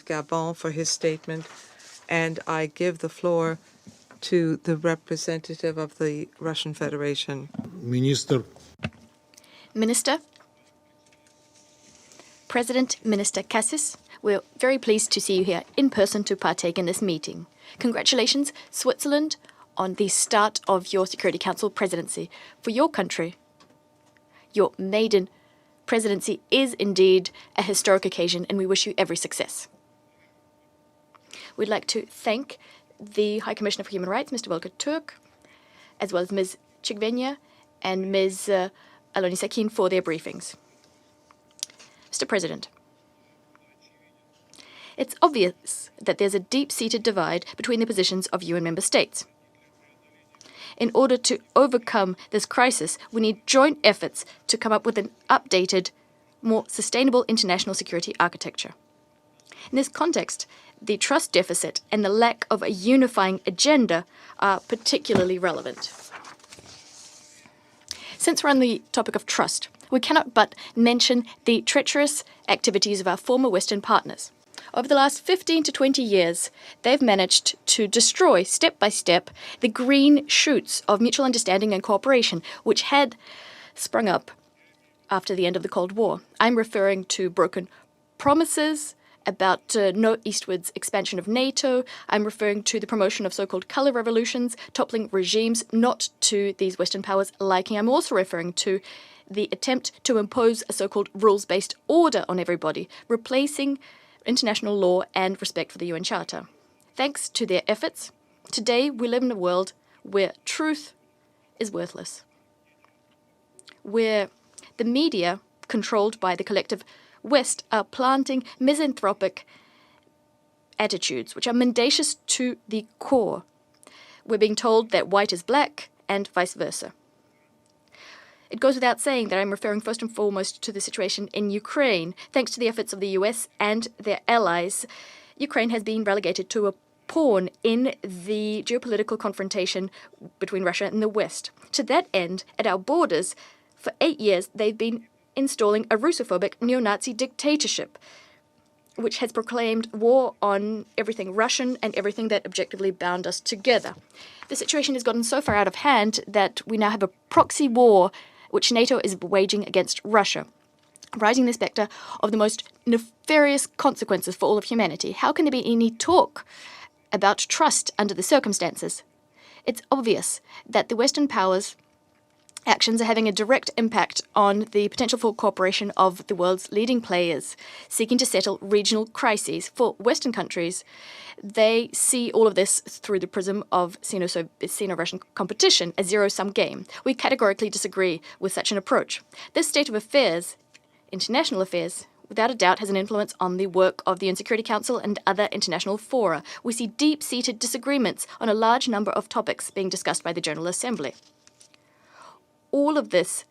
President Gabon for his statement, and I give the floor to the representative of the Russian Federation. Minister, President Minister Cassis, we're very pleased to see you here in person to partake in this meeting. Congratulations, Switzerland, on the start of your Security Council presidency. For your country, your maiden presidency is indeed a historic occasion, and we wish you every success. We'd like to thank the High Commissioner for Human Rights, Mr. Volker Turk, as well as Ms. Chigvenia and Ms. Aloni Sakin for their briefings. Mr. President, it's obvious that there's a deep-seated divide between the positions of UN member states. In order to overcome this crisis, we need joint efforts to come up with an updated, more sustainable international security architecture. In this context, the trust deficit and the lack of a unifying agenda are particularly relevant. Since we're on the topic of trust, we cannot but mention the treacherous activities of our former Western partners. Over the last 15 to 20 years, they've managed to destroy, step by step, the green shoots of mutual understanding and cooperation, which had sprung up after the end of the Cold War. I'm referring to broken promises about no eastwards expansion of NATO. I'm referring to the promotion of so-called color revolutions, toppling regimes not to these Western powers' liking. I'm also referring to the attempt to impose a so-called rules-based order on everybody, replacing international law and respect for the UN Charter. Thanks to their efforts, today we live in a world where truth is worthless, where the media, controlled by the collective West, are planting misanthropic attitudes which are mendacious to the core. We're being told that white is black and vice versa. It goes without saying that I'm referring first and foremost to the situation in Ukraine. Thanks to the efforts of the US and their allies, Ukraine has been relegated to a pawn in the geopolitical confrontation between Russia and the West. To that end, at our borders, for 8 years, they've been installing a Russophobic neo-Nazi dictatorship, which has proclaimed war on everything Russian and everything that objectively bound us together. The situation has gotten so far out of hand that we now have a proxy war which NATO is waging against Russia, raising the spectre of the most nefarious consequences for all of humanity. How can there be any talk about trust under the circumstances? It's obvious that the Western powers' actions are having a direct impact on the potential for cooperation of the world's leading players seeking to settle regional crises. For Western countries, they see all of this through the prism of Sino-Russian competition, a zero-sum game. We categorically disagree with such an approach. This state of affairs, international affairs, without a doubt has an influence on the work of the UN Security Council and other international fora. We see deep-seated disagreements on a large number of topics being discussed by the General Assembly. All of this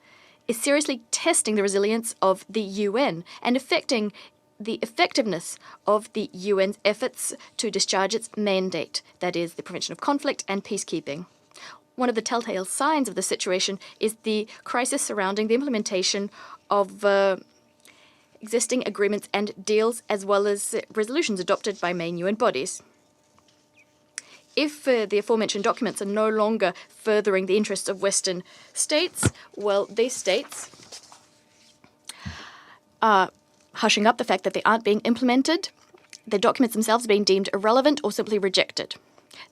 is seriously testing the resilience of the UN and affecting the effectiveness of the UN's efforts to discharge its mandate, that is, the prevention of conflict and peacekeeping. One of the telltale signs of the situation is the crisis surrounding the implementation of existing agreements and deals, as well as resolutions adopted by main UN bodies. If the aforementioned documents are no longer furthering the interests of Western states, well, these states are hushing up the fact that they aren't being implemented, the documents themselves being deemed irrelevant or simply rejected.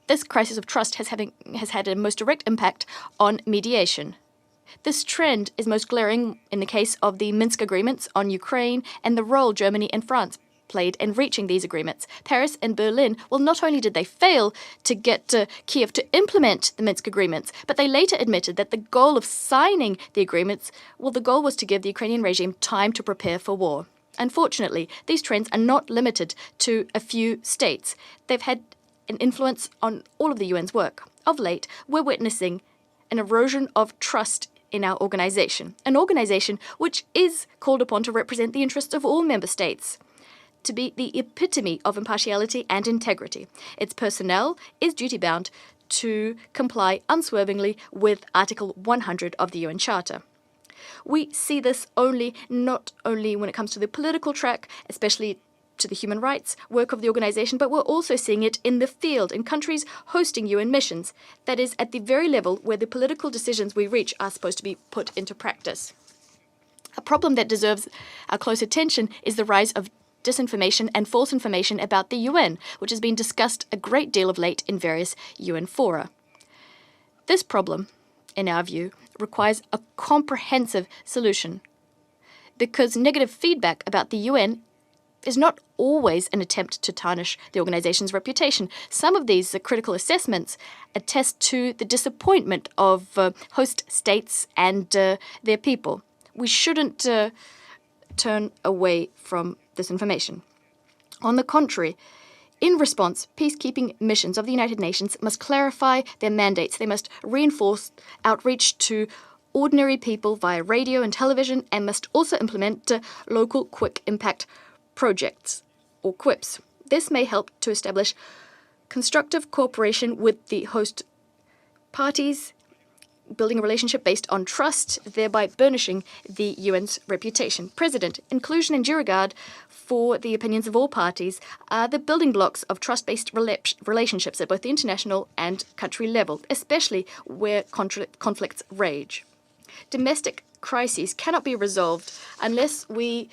This crisis of trust has had a most direct impact on mediation. This trend is most glaring in the case of the Minsk agreements on Ukraine and the role Germany and France played in reaching these agreements. Paris and Berlin, well, not only did they fail to get Kiev to implement the Minsk agreements, but they later admitted that the goal of signing the agreements, well, the goal was to give the Ukrainian regime time to prepare for war. Unfortunately, these trends are not limited to a few states. They've had an influence on all of the UN's work. Of late, we're witnessing an erosion of trust in our organization, an organization which is called upon to represent the interests of all member states, to be the epitome of impartiality and integrity. Its personnel is duty-bound to comply unswervingly with Article 100 of the UN Charter. We see this not only when it comes to the political track, especially to the human rights work of the organization, but we're also seeing it in the field, in countries hosting UN missions. That is, at the very level where the political decisions we reach are supposed to be put into practice. A problem that deserves our close attention is the rise of disinformation and false information about the UN, which has been discussed a great deal of late in various UN fora. This problem, in our view, requires a comprehensive solution, because negative feedback about the UN is not always an attempt to tarnish the organization's reputation. Some of these critical assessments attest to the disappointment of host states and their people. We shouldn't turn away from this information. On the contrary, in response, peacekeeping missions of the United Nations must clarify their mandates. They must reinforce outreach to ordinary people via radio and television, and must also implement local quick impact projects, or QIPs. This may help to establish constructive cooperation with the host parties, building a relationship based on trust, thereby burnishing the UN's reputation. President, inclusion and due regard for the opinions of all parties are the building blocks of trust-based relationships at both the international and country level, especially where conflicts rage. Domestic crises cannot be resolved unless we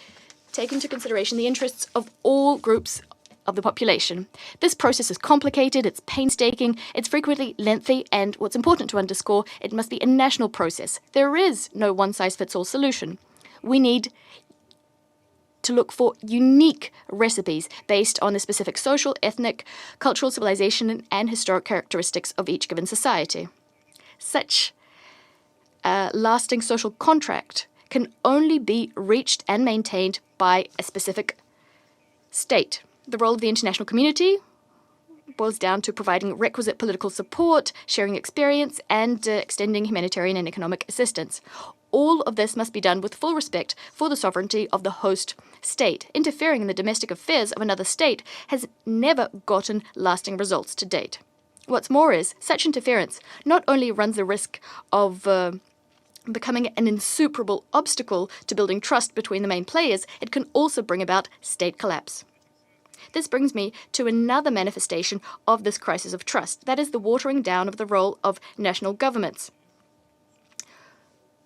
take into consideration the interests of all groups of the population. This process is complicated, it's painstaking, it's frequently lengthy, and what's important to underscore, it must be a national process. There is no one-size-fits-all solution. We need to look for unique recipes based on the specific social, ethnic, cultural, civilization, and historic characteristics of each given society. Such a lasting social contract can only be reached and maintained by a specific state. The role of the international community boils down to providing requisite political support, sharing experience, and extending humanitarian and economic assistance. All of this must be done with full respect for the sovereignty of the host state. Interfering in the domestic affairs of another state has never gotten lasting results to date. What's more is, such interference not only runs the risk of becoming an insuperable obstacle to building trust between the main players, it can also bring about state collapse. This brings me to another manifestation of this crisis of trust, that is the watering down of the role of national governments,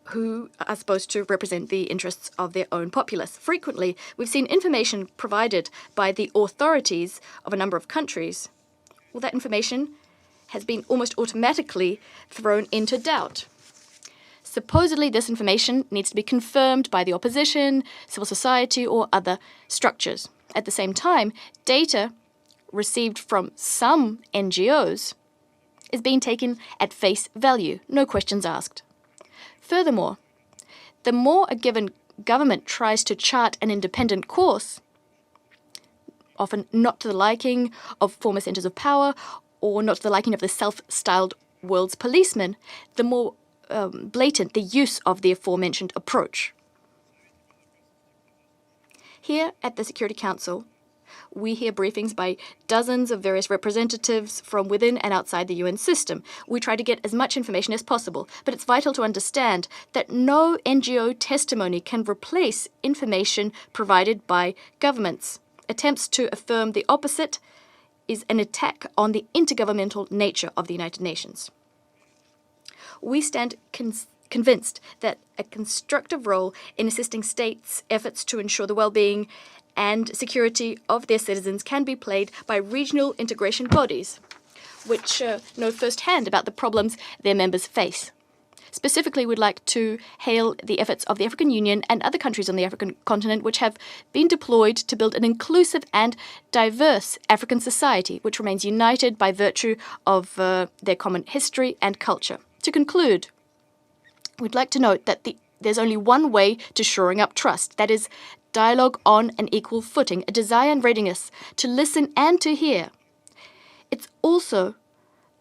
who are supposed to represent the interests of their own populace. Frequently, we've seen information provided by the authorities of a number of countries. Well, that information has been almost automatically thrown into doubt. Supposedly, this information needs to be confirmed by the opposition, civil society, or other structures. At the same time, data received from some NGOs is being taken at face value, no questions asked. Furthermore, the more a given government tries to chart an independent course, often not to the liking of former centers of power or not to the liking of the self-styled world's policemen, the more blatant the use of the aforementioned approach. Here at the Security Council, we hear briefings by dozens of various representatives from within and outside the UN system. We try to get as much information as possible, but it's vital to understand that no NGO testimony can replace information provided by governments. Attempts to affirm the opposite is an attack on the intergovernmental nature of the United Nations. We stand convinced that a constructive role in assisting states' efforts to ensure the well-being and security of their citizens can be played by regional integration bodies, which know firsthand about the problems their members face. Specifically, we'd like to hail the efforts of the African Union and other countries on the African continent which have been deployed to build an inclusive and diverse African society which remains united by virtue of their common history and culture. To conclude, we'd like to note that there's only one way to shoring up trust, that is, dialogue on an equal footing, a desire and readiness to listen and to hear. It's also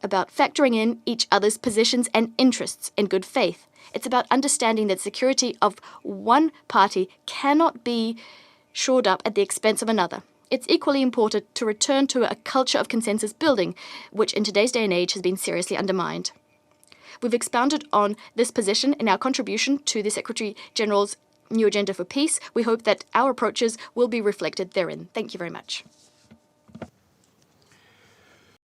about factoring in each other's positions and interests in good faith. It's about understanding that security of one party cannot be shored up at the expense of another. It's equally important to return to a culture of consensus building, which in today's day and age has been seriously undermined. We've expounded on this position in our contribution to the Secretary General's new agenda for peace. We hope that our approaches will be reflected therein. Thank you very much.